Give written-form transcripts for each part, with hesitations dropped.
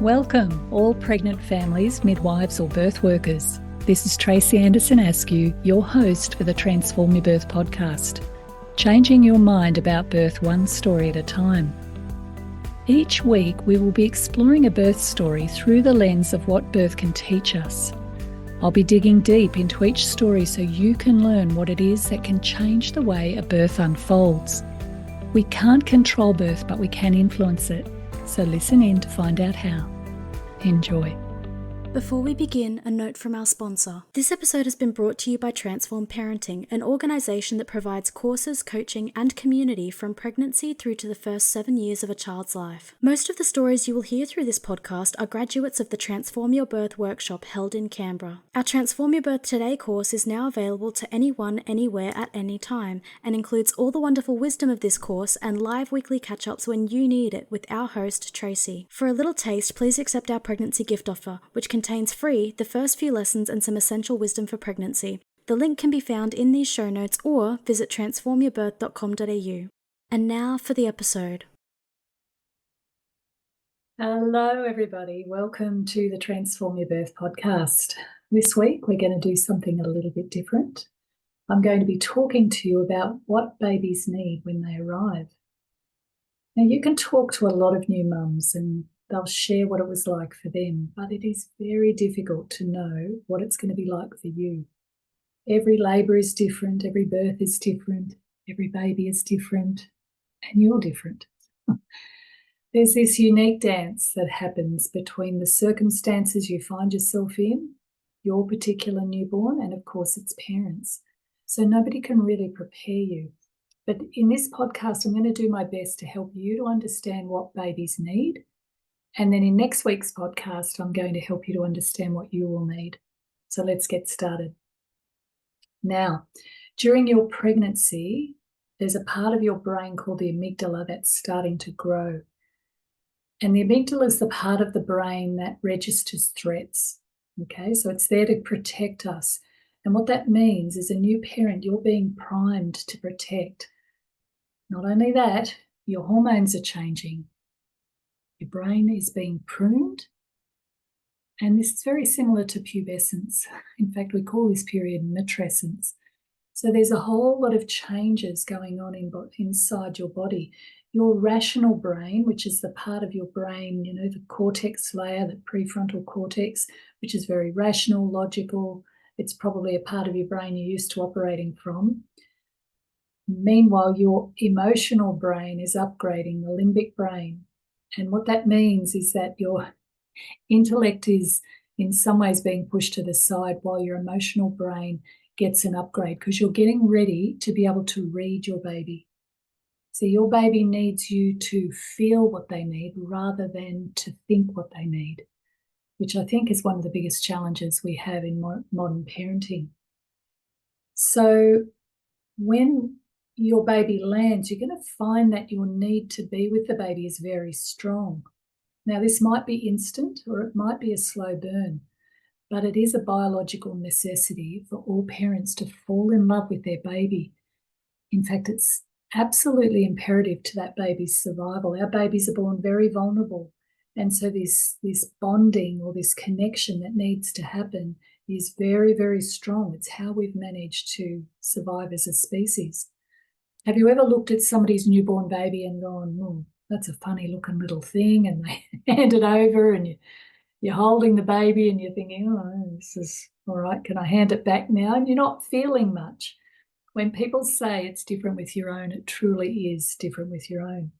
Welcome, all pregnant families, midwives or birth workers. This is Tracey Anderson-Askew, your host for the Transform Your Birth podcast, changing your mind about birth one story at a time. Each week we will be exploring a birth story through the lens of what birth can teach us. I'll be digging deep into each story so you can learn what it is that can change the way a birth unfolds. We can't control birth, but we can influence it. So listen in to find out how. Enjoy. Before we begin, a note from our sponsor. This episode has been brought to you by Transform Parenting, an organisation that provides courses, coaching and community from pregnancy through to the first 7 years of a child's life. Most of the stories you will hear through this podcast are graduates of the Transform Your Birth workshop held in Canberra. Our Transform Your Birth Today course is now available to anyone, anywhere, at any time, and includes all the wonderful wisdom of this course and live weekly catch-ups when you need it with our host, Tracey. For a little taste, please accept our pregnancy gift offer, which contains free the first few lessons and some essential wisdom for pregnancy. The link can be found in these show notes or visit transformyourbirth.com.au. And now for the episode. Hello everybody, welcome to the Transform Your Birth podcast. This week we're going to do something a little bit different. I'm going to be talking to you about what babies need when they arrive. Now you can talk to a lot of new mums and they'll share what it was like for them, but it is very difficult to know what it's going to be like for you. Every labour is different, every birth is different, every baby is different, and you're different. There's this unique dance that happens between the circumstances you find yourself in, your particular newborn, and of course its parents. So nobody can really prepare you. But in this podcast, I'm going to do my best to help you to understand what babies need. And then in next week's podcast, I'm going to help you to understand what you will need. So let's get started. Now, during your pregnancy, there's a part of your brain called the amygdala that's starting to grow. And the amygdala is the part of the brain that registers threats. Okay, so it's there to protect us. And what that means is, a new parent, you're being primed to protect. Not only that, your hormones are changing. Your brain is being pruned, and this is very similar to pubescence. In fact, we call this period matrescence. So there's a whole lot of changes going on inside your body. Your rational brain, which is the part of your brain, the cortex layer, the prefrontal cortex, which is very rational, logical. It's probably a part of your brain you're used to operating from. Meanwhile, your emotional brain is upgrading, the limbic brain. And what that means is that your intellect is in some ways being pushed to the side while your emotional brain gets an upgrade, because you're getting ready to be able to read your baby. So your baby needs you to feel what they need rather than to think what they need, which I think is one of the biggest challenges we have in modern parenting. So when your baby lands, you're going to find that your need to be with the baby is very strong. Now, this might be instant or it might be a slow burn, but it is a biological necessity for all parents to fall in love with their baby. In fact, it's absolutely imperative to that baby's survival. Our babies are born very vulnerable, and so this bonding or this connection that needs to happen is very, very strong. It's how we've managed to survive as a species. Have you ever looked at somebody's newborn baby and gone, oh, that's a funny looking little thing, and they hand it over and you're holding the baby and you're thinking, oh, this is all right, can I hand it back now? And you're not feeling much. When people say it's different with your own, it truly is different with your own.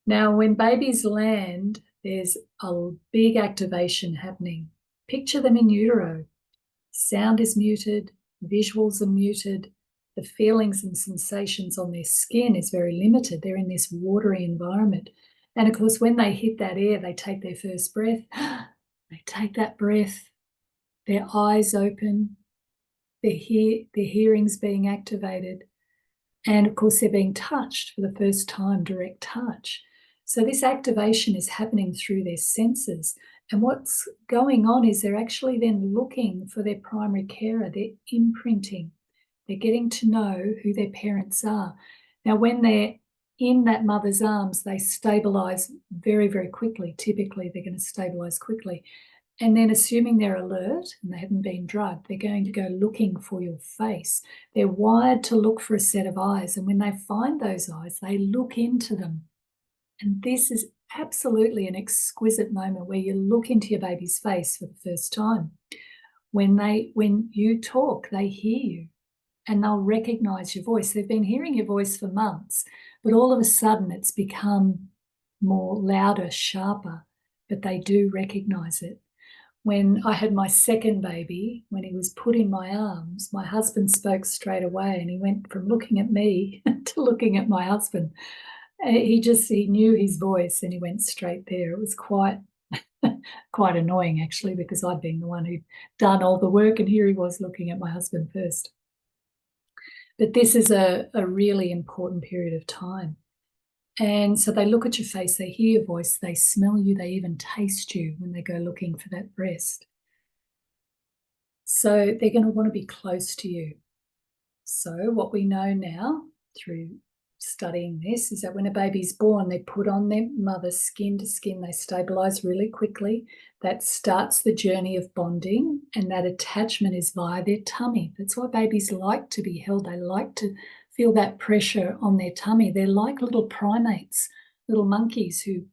Now, when babies land, there's a big activation happening. Picture them in utero. Sound is muted, visuals are muted, the feelings and sensations on their skin is very limited. They're in this watery environment. And of course, when they hit that air, they take their first breath. They take that breath, their eyes open, their hearing's being activated. And of course, they're being touched for the first time, direct touch. So this activation is happening through their senses. And what's going on is they're actually then looking for their primary carer. They're imprinting. They're getting to know who their parents are. Now, when they're in that mother's arms, they stabilize very, very quickly. Typically, they're going to stabilize quickly. And then assuming they're alert and they haven't been drugged, they're going to go looking for your face. They're wired to look for a set of eyes. And when they find those eyes, they look into them. And this is absolutely an exquisite moment where you look into your baby's face for the first time. When you talk, they hear you and they'll recognize your voice. They've been hearing your voice for months, but all of a sudden it's become more louder, sharper, but they do recognize it. When I had my second baby, when he was put in my arms, my husband spoke straight away and he went from looking at me to looking at my husband. He knew his voice and he went straight there. It was quite annoying actually, because I'd been the one who'd done all the work and here he was looking at my husband first. But this is a really important period of time. And so they look at your face, they hear your voice, they smell you, they even taste you when they go looking for that breast. So they're going to want to be close to you. So what we know now through studying this is that when a baby's born, they put on their mother's skin to skin, they stabilize really quickly. That starts the journey of bonding, and that attachment is via their tummy. That's why babies like to be held. They like to feel that pressure on their tummy. They're like little primates, little monkeys who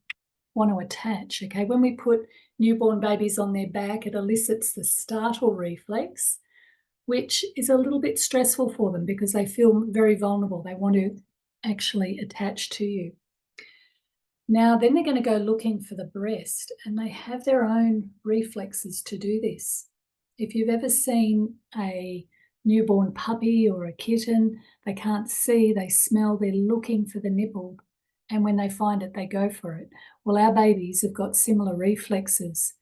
want to attach. Okay, when we put newborn babies on their back, it elicits the startle reflex, which is a little bit stressful for them because they feel very vulnerable. They want to actually attach to you. Now, then they're going to go looking for the breast, and they have their own reflexes to do this. If you've ever seen a newborn puppy or a kitten, they can't see, they smell, they're looking for the nipple, and when they find it, they go for it. Well, our babies have got similar reflexes.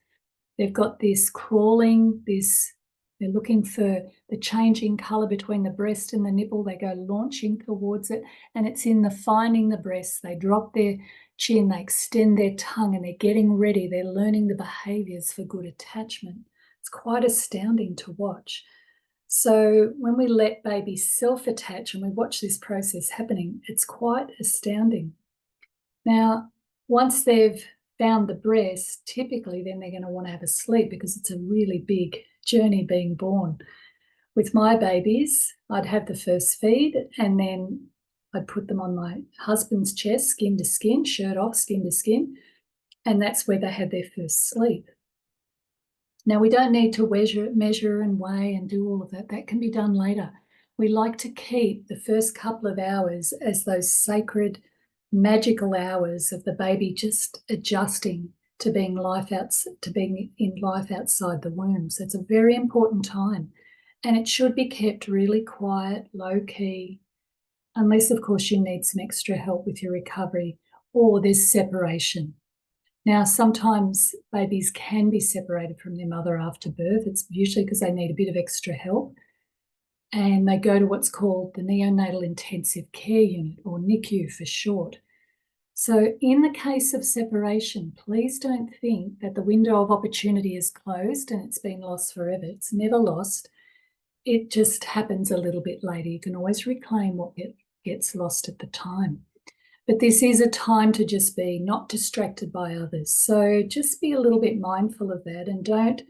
They've got this crawling, they're looking for the changing colour between the breast and the nipple. They go launching towards it, and it's in the finding the breast. They drop their chin, they extend their tongue, and they're getting ready. They're learning the behaviours for good attachment. It's quite astounding to watch. So when we let babies self-attach and we watch this process happening, it's quite astounding. Now, once they've found the breast, typically then they're going to want to have a sleep because it's a really big journey being born. With my babies, I'd have the first feed and then I'd put them on my husband's chest, skin to skin, shirt off, skin to skin, and that's where they had their first sleep. Now, we don't need to measure and weigh and do all of that. That can be done later. We like to keep the first couple of hours as those sacred, magical hours of the baby just adjusting to being in life outside the womb. So it's a very important time, and it should be kept really quiet, low key, unless of course you need some extra help with your recovery or there's separation. Now, sometimes babies can be separated from their mother after birth. It's usually because they need a bit of extra help, and they go to what's called the neonatal intensive care unit, or NICU for short. So in the case of separation, please don't think that the window of opportunity is closed and it's been lost forever. It's never lost. It just happens a little bit later. You can always reclaim what gets lost at the time. But this is a time to just be not distracted by others. So just be a little bit mindful of that, and don't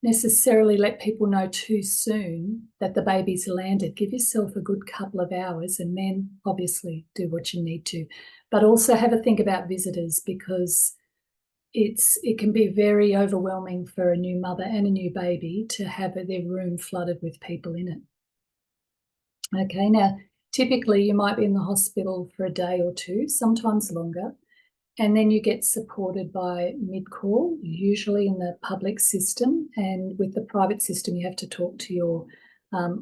necessarily let people know too soon that the baby's landed. Give yourself a good couple of hours and then obviously do what you need to. But also have a think about visitors, because it can be very overwhelming for a new mother and a new baby to have their room flooded with people in it. Okay, now typically you might be in the hospital for a day or two, sometimes longer, and then you get supported by mid-call, usually in the public system, and with the private system you have to talk to your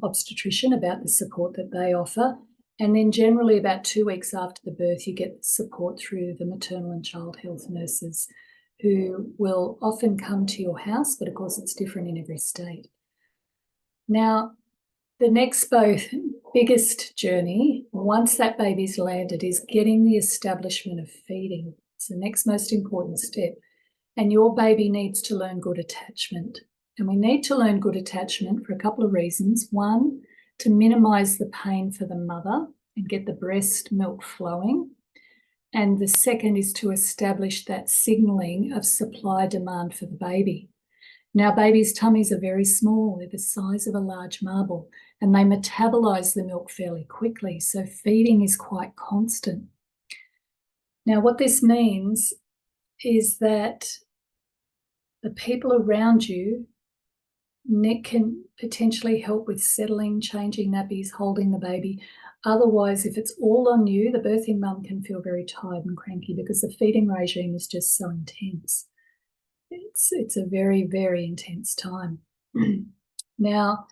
obstetrician about the support that they offer. And then generally about 2 weeks after the birth you get support through the maternal and child health nurses, who will often come to your house, but of course it's different in every state. Now, the next biggest journey, once that baby's landed, is getting the establishment of feeding. It's the next most important step. And your baby needs to learn good attachment. And we need to learn good attachment for a couple of reasons. One, to minimise the pain for the mother, and get the breast milk flowing. And the second is to establish that signalling of supply-demand for the baby. Now, babies' tummies are very small. They're the size of a large marble, and they metabolize the milk fairly quickly, so feeding is quite constant. Now, what this means is that the people around you can potentially help with settling, changing nappies, holding the baby. Otherwise, if it's all on you, the birthing mum can feel very tired and cranky because the feeding regime is just so intense. It's a very, very intense time. Now,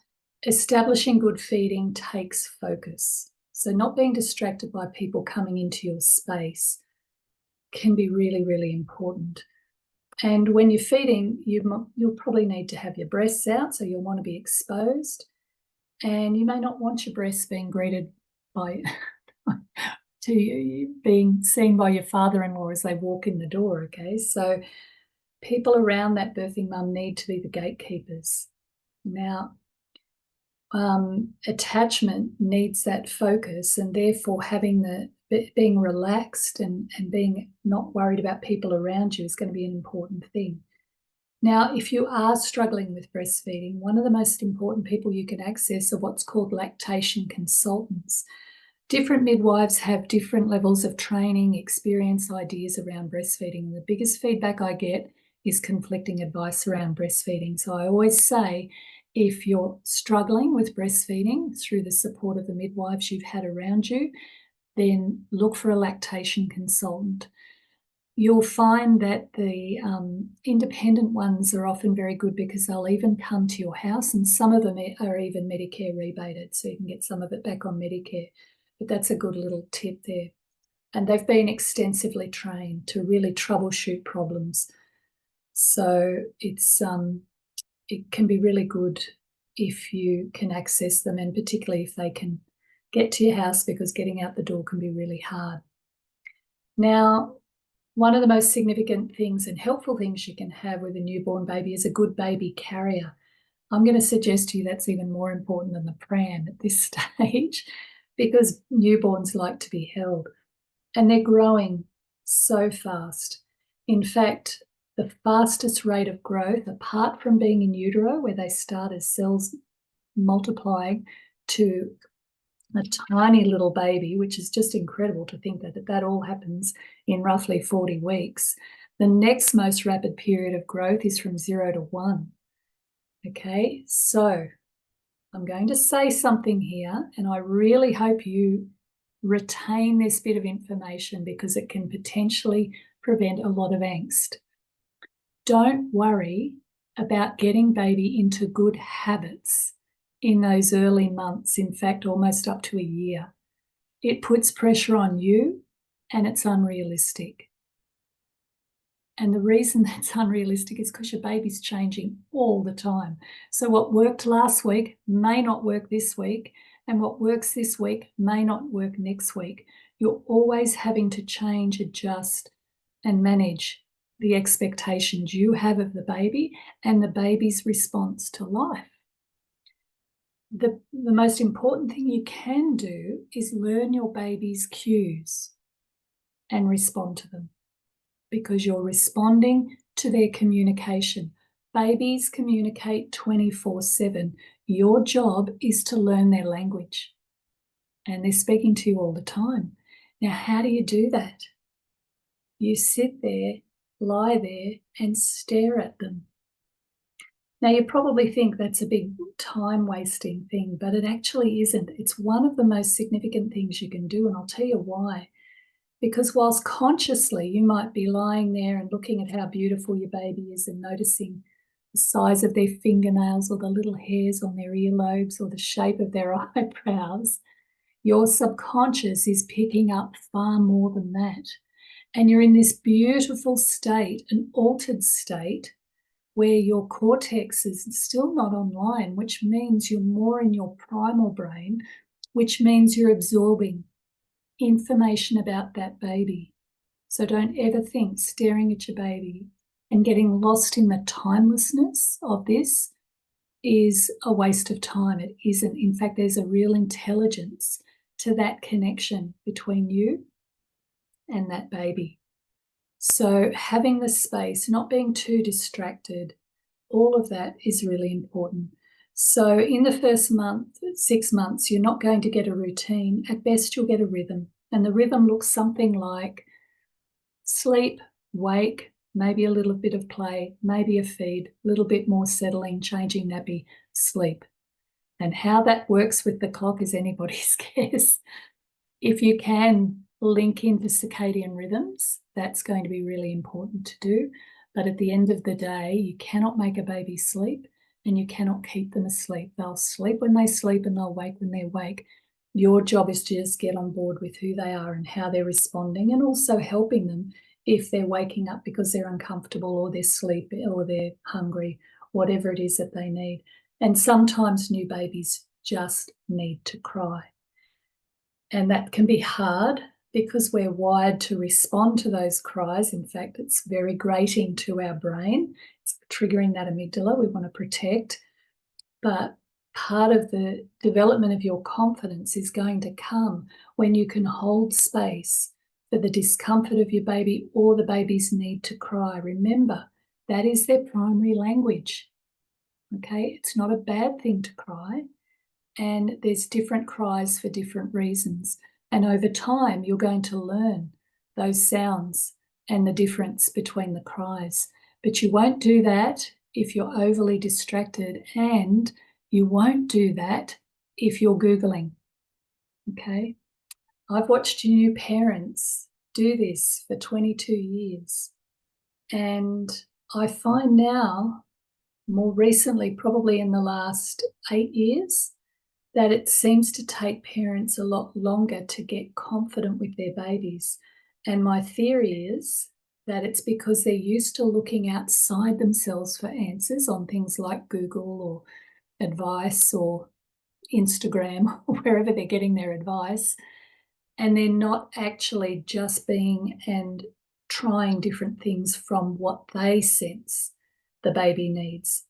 establishing good feeding takes focus. So not being distracted by people coming into your space can be really, really important. And when you're feeding, you'll probably need to have your breasts out, so you'll want to be exposed. And you may not want your breasts being greeted by to you being seen by your father-in-law as they walk in the door, okay? So people around that birthing mum need to be the gatekeepers. Now, attachment needs that focus, and therefore being relaxed and being not worried about people around you is going to be an important thing. Now, if you are struggling with breastfeeding, one of the most important people you can access are what's called lactation consultants. Different midwives have different levels of training, experience, ideas around breastfeeding. The biggest feedback I get is conflicting advice around breastfeeding. So I always say, if you're struggling with breastfeeding through the support of the midwives you've had around you, then look for a lactation consultant. You'll find that the independent ones are often very good because they'll even come to your house, and some of them are even Medicare rebated, so you can get some of it back on Medicare. But that's a good little tip there. And they've been extensively trained to really troubleshoot problems. So it can be really good if you can access them, and particularly if they can get to your house, because getting out the door can be really hard. Now, one of the most significant things and helpful things you can have with a newborn baby is a good baby carrier. I'm going to suggest to you that's even more important than the pram at this stage, because newborns like to be held, and they're growing so fast. In fact, the fastest rate of growth, apart from being in utero, where they start as cells multiplying to a tiny little baby, which is just incredible to think that all happens in roughly 40 weeks. The next most rapid period of growth is from 0 to 1. Okay, so I'm going to say something here, and I really hope you retain this bit of information because it can potentially prevent a lot of angst. Don't worry about getting baby into good habits in those early months, in fact, almost up to a year. It puts pressure on you, and it's unrealistic. And the reason that's unrealistic is because your baby's changing all the time. So what worked last week may not work this week, and what works this week may not work next week. You're always having to change, adjust, and manage the expectations you have of the baby and the baby's response to life. The most important thing you can do is learn your baby's cues and respond to them, because you're responding to their communication. Babies communicate 24/7. Your job is to learn their language, and they're speaking to you all the time. Now, how do you do that? You sit there, lie there, and stare at them. Now, you probably think that's a big time-wasting thing, but it actually isn't. It's one of the most significant things you can do, and I'll tell you why. Because whilst consciously you might be lying there and looking at how beautiful your baby is and noticing the size of their fingernails or the little hairs on their earlobes or the shape of their eyebrows, your subconscious is picking up far more than that. And you're in this beautiful state, an altered state, where your cortex is still not online, which means you're more in your primal brain, which means you're absorbing information about that baby. So don't ever think staring at your baby and getting lost in the timelessness of this is a waste of time. It isn't. In fact, there's a real intelligence to that connection between you and that baby. So having the space, not being too distracted, all of that is really important. So in the first month, 6 months, you're not going to get a routine. At best, you'll get a rhythm. And the rhythm looks something like sleep, wake, maybe a little bit of play, maybe a feed, a little bit more settling, changing nappy, sleep. And how that works with the clock is anybody's guess. If you can link into circadian rhythms, that's going to be really important to do. But at the end of the day, you cannot make a baby sleep and you cannot keep them asleep. They'll sleep when they sleep and they'll wake when they wake. Your job is to just get on board with who they are and how they're responding, and also helping them if they're waking up because they're uncomfortable or they're sleepy or they're hungry, whatever it is that they need. And sometimes new babies just need to cry. And that can be hard because we're wired to respond to those cries. In fact, it's very grating to our brain. It's triggering that amygdala. We want to protect. But part of the development of your confidence is going to come when you can hold space for the discomfort of your baby or the baby's need to cry. Remember, that is their primary language. Okay, it's not a bad thing to cry. And there's different cries for different reasons. And over time, you're going to learn those sounds and the difference between the cries. But you won't do that if you're overly distracted, and you won't do that if you're Googling. Okay? I've watched new parents do this for 22 years. And I find now, more recently, probably in the last 8 years, that it seems to take parents a lot longer to get confident with their babies. And my theory is that it's because they're used to looking outside themselves for answers on things like Google or advice or Instagram or wherever they're getting their advice. And they're not actually just being and trying different things from what they sense the baby needs.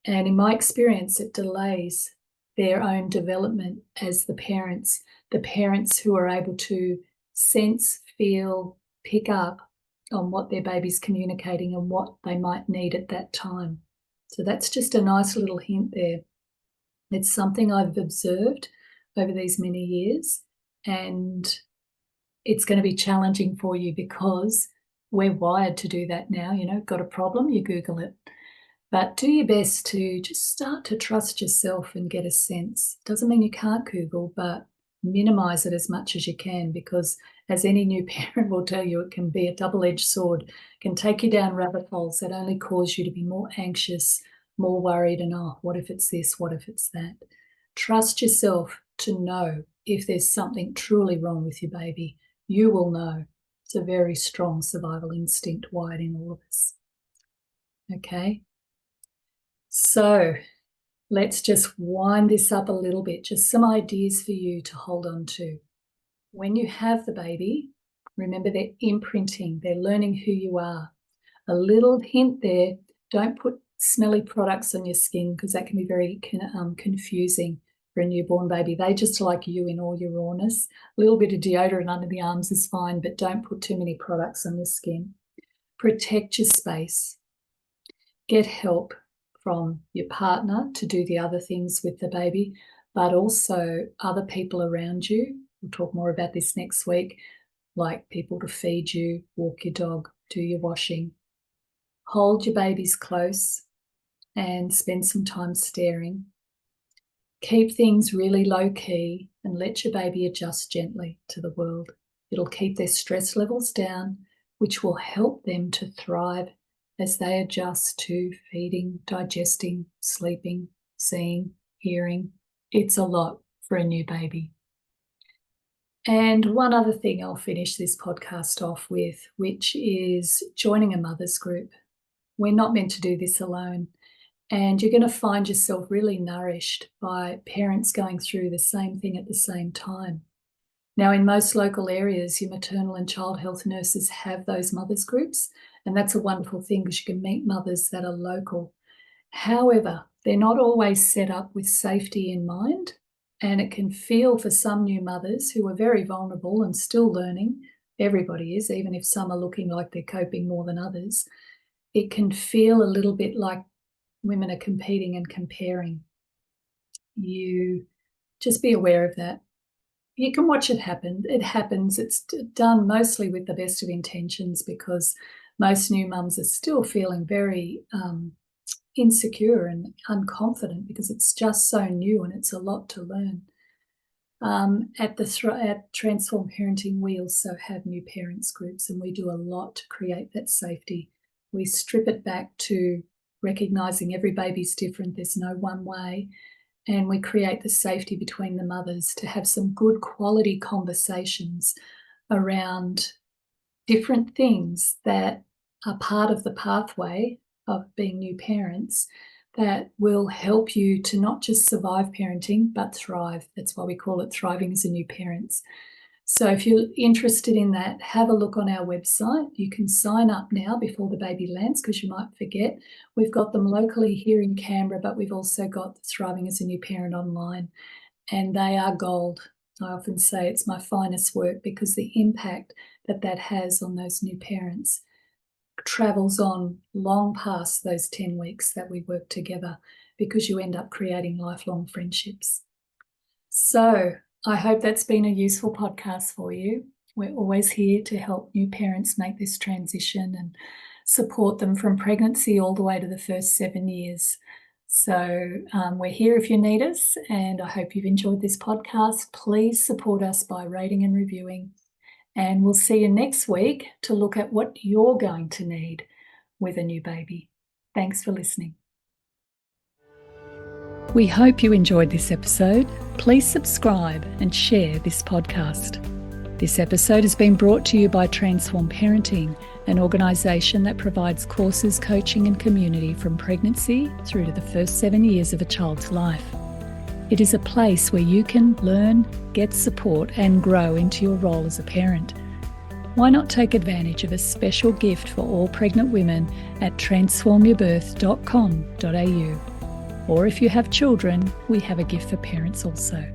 And in my experience, it delays their own development as the parents who are able to sense, feel, pick up on what their baby's communicating and what they might need at that time. So that's just a nice little hint there. It's something I've observed over these many years, and it's going to be challenging for you because we're wired to do that now. You know, got a problem, you Google it. But do your best to just start to trust yourself and get a sense. Doesn't mean you can't Google, but minimize it as much as you can, because as any new parent will tell you, it can be a double-edged sword. It can take you down rabbit holes that only cause you to be more anxious, more worried, and what if it's this, what if it's that? Trust yourself to know if there's something truly wrong with your baby. You will know. It's a very strong survival instinct wired in all of us. Okay? So let's just wind this up a little bit, just some ideas for you to hold on to. When you have the baby, remember they're imprinting, they're learning who you are. A little hint there, don't put smelly products on your skin because that can be very confusing for a newborn baby. They just like you in all your rawness. A little bit of deodorant under the arms is fine, but don't put too many products on your skin. Protect your space. Get help from your partner to do the other things with the baby, but also other people around you. We'll talk more about this next week, like people to feed you, walk your dog, do your washing. Hold your babies close and spend some time staring. Keep things really low key and let your baby adjust gently to the world. It'll keep their stress levels down, which will help them to thrive as they adjust to feeding, digesting, sleeping, seeing, hearing. It's a lot for a new baby. And one other thing I'll finish this podcast off with, which is joining a mother's group. We're not meant to do this alone. And you're going to find yourself really nourished by parents going through the same thing at the same time. Now, in most local areas, your maternal and child health nurses have those mothers groups, and that's a wonderful thing because you can meet mothers that are local. However, they're not always set up with safety in mind, And it can feel for some new mothers who are very vulnerable and still learning, everybody is, even if some are looking like they're coping more than others, it can feel a little bit like women are competing and comparing. You just be aware of that. You can watch it happen. It happens. It's done mostly with the best of intentions, because most new mums are still feeling very insecure and unconfident because it's just so new and it's a lot to learn. At Transform Parenting, we also have new parents groups, and we do a lot to create that safety. We strip it back to recognising every baby's different. There's no one way. And we create the safety between the mothers to have some good quality conversations around different things that are part of the pathway of being new parents that will help you to not just survive parenting, but thrive. That's why we call it Thriving as a New Parents. So if you're interested in that, have a look on our website. You can sign up now before the baby lands, because you might forget. We've got them locally here in Canberra, but we've also got Thriving as a New Parent online, and they are gold. I often say it's my finest work, because the impact that has on those new parents travels on long past those 10 weeks that we work together, because you end up creating lifelong friendships. So I hope that's been a useful podcast for you. We're always here to help new parents make this transition and support them from pregnancy all the way to the first 7 years. So we're here if you need us, and I hope you've enjoyed this podcast. Please support us by rating and reviewing. And we'll see you next week to look at what you're going to need with a new baby. Thanks for listening. We hope you enjoyed this episode. Please subscribe and share this podcast. This episode has been brought to you by Transform Parenting, an organisation that provides courses, coaching and community from pregnancy through to the first 7 years of a child's life. It is a place where you can learn, get support and grow into your role as a parent. Why not take advantage of a special gift for all pregnant women at transformyourbirth.com.au. Or if you have children, we have a gift for parents also.